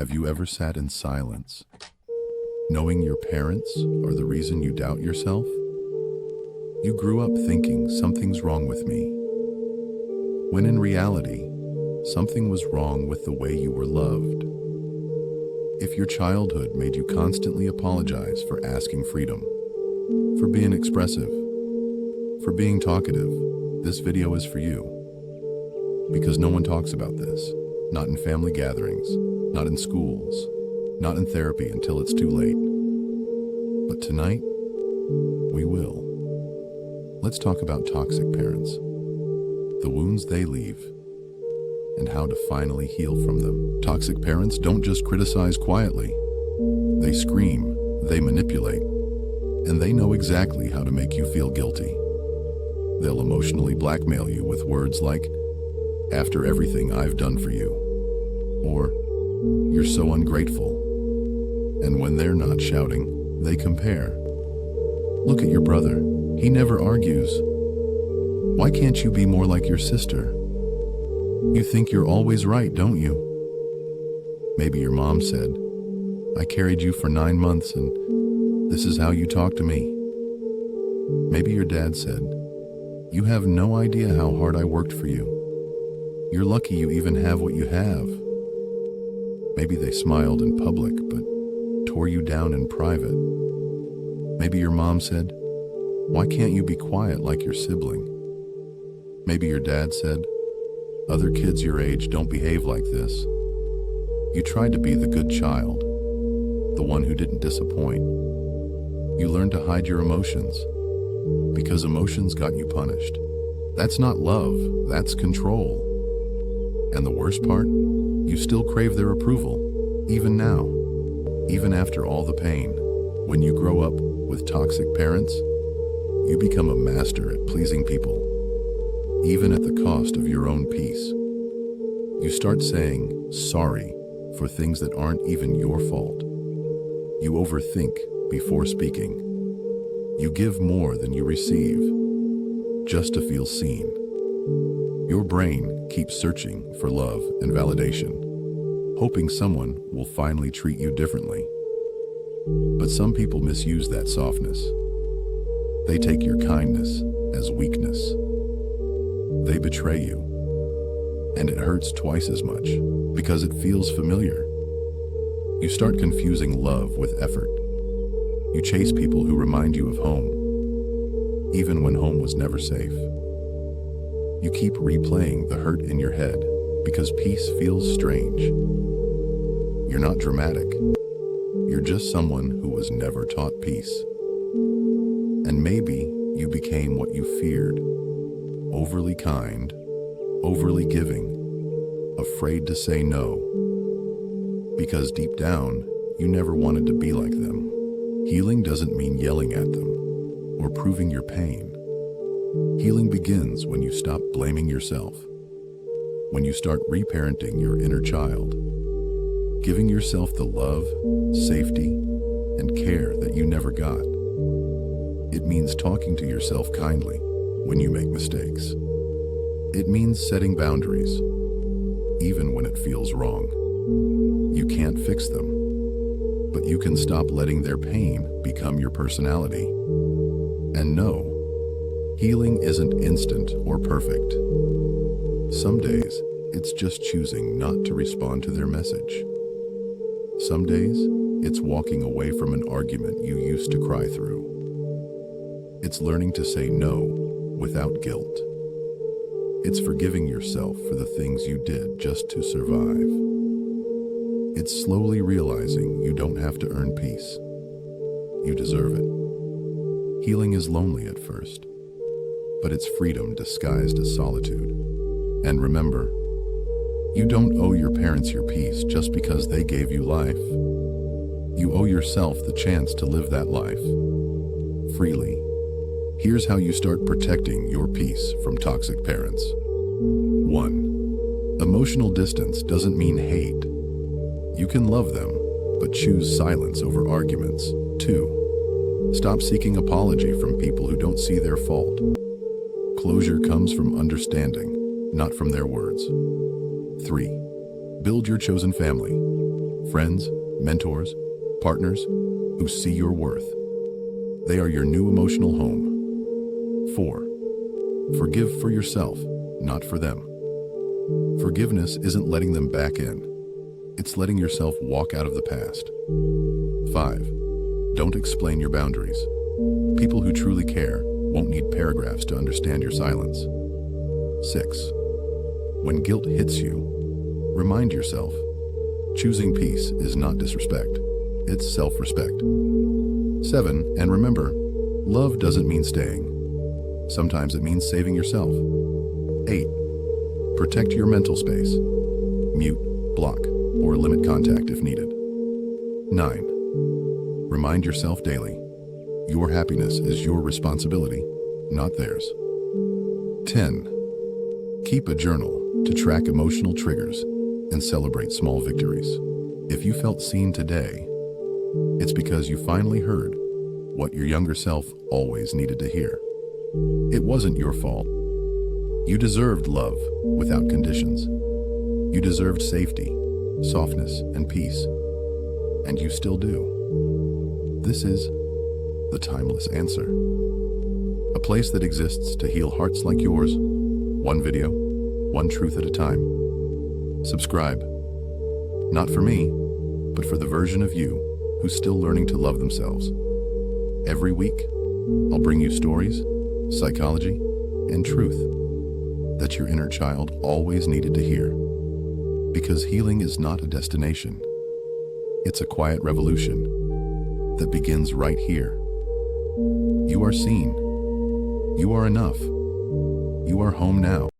Have you ever sat in silence, knowing your parents are the reason you doubt yourself? You grew up thinking something's wrong with me, when in reality, something was wrong with the way you were loved. If your childhood made you constantly apologize for asking freedom, for being expressive, for being talkative, this video is for you. Because no one talks about this, not in family gatherings, not in schools, not in therapy until it's too late. But tonight, we will. Let's talk about toxic parents, the wounds they leave, and how to finally heal from them. Toxic parents don't just criticize quietly. They scream, they manipulate, and they know exactly how to make you feel guilty. They'll emotionally blackmail you with words like, "After everything I've done for you," or "You're so ungrateful." And when they're not shouting, they compare. "Look at your brother. He never argues. Why can't you be more like your sister? You think you're always right, don't you?" Maybe your mom said, "I carried you for 9 months and this is how you talk to me." Maybe your dad said, "You have no idea how hard I worked for you. You're lucky you even have what you have." Maybe they smiled in public but tore you down in private. Maybe your mom said, "Why can't you be quiet like your sibling?" Maybe your dad said, "Other kids your age don't behave like this." You tried to be the good child, the one who didn't disappoint. You learned to hide your emotions because emotions got you punished. That's not love, that's control. And the worst part, you still crave their approval, even now, even after all the pain. When you grow up with toxic parents, you become a master at pleasing people, even at the cost of your own peace. You start saying sorry for things that aren't even your fault. You overthink before speaking. You give more than you receive, just to feel seen. Your brain keeps searching for love and validation, hoping someone will finally treat you differently. But some people misuse that softness. They take your kindness as weakness. They betray you, and it hurts twice as much because it feels familiar. You start confusing love with effort. You chase people who remind you of home, even when home was never safe. You keep replaying the hurt in your head because peace feels strange. You're not dramatic. You're just someone who was never taught peace. And maybe you became what you feared: overly kind, overly giving, afraid to say no. Because deep down, you never wanted to be like them. Healing doesn't mean yelling at them or proving your pain. Healing begins when you stop blaming yourself, when you start reparenting your inner child, giving yourself the love, safety, and care that you never got. It means talking to yourself kindly when you make mistakes. It means setting boundaries, even when it feels wrong. You can't fix them, but you can stop letting their pain become your personality. And no, healing isn't instant or perfect. Some days, it's just choosing not to respond to their message. Some days, it's walking away from an argument you used to cry through. It's learning to say no without guilt. It's forgiving yourself for the things you did just to survive. It's slowly realizing you don't have to earn peace. You deserve it. Healing is lonely at first, but it's freedom disguised as solitude. And remember, you don't owe your parents your peace just because they gave you life. You owe yourself the chance to live that life freely. Here's how you start protecting your peace from toxic parents. 1. Emotional distance doesn't mean hate. You can love them, but choose silence over arguments. 2. Stop seeking apology from people who don't see their fault. Closure comes from understanding, not from their words. 3. Build your chosen family. Friends, mentors, partners who see your worth. They are your new emotional home. 4. Forgive for yourself, not for them. Forgiveness isn't letting them back in. It's letting yourself walk out of the past. 5. Don't explain your boundaries. People who truly care won't need paragraphs to understand your silence. 6. When guilt hits you, remind yourself, choosing peace is not disrespect, it's self-respect. 7. And remember, love doesn't mean staying. Sometimes it means saving yourself. 8. Protect your mental space. Mute, block, or limit contact if needed. 9. Remind yourself daily, your happiness is your responsibility, not theirs. 10. Keep a journal to track emotional triggers and celebrate small victories. If you felt seen today, it's because you finally heard what your younger self always needed to hear. It wasn't your fault. You deserved love without conditions. You deserved safety, softness, and peace. And you still do. This is the Timeless Answer. A place that exists to heal hearts like yours, one video, one truth at a time. Subscribe. Not for me, but for the version of you who's still learning to love themselves. Every week, I'll bring you stories, psychology, and truth that your inner child always needed to hear. Because healing is not a destination. It's a quiet revolution that begins right here. You are seen. You are enough. You are home now.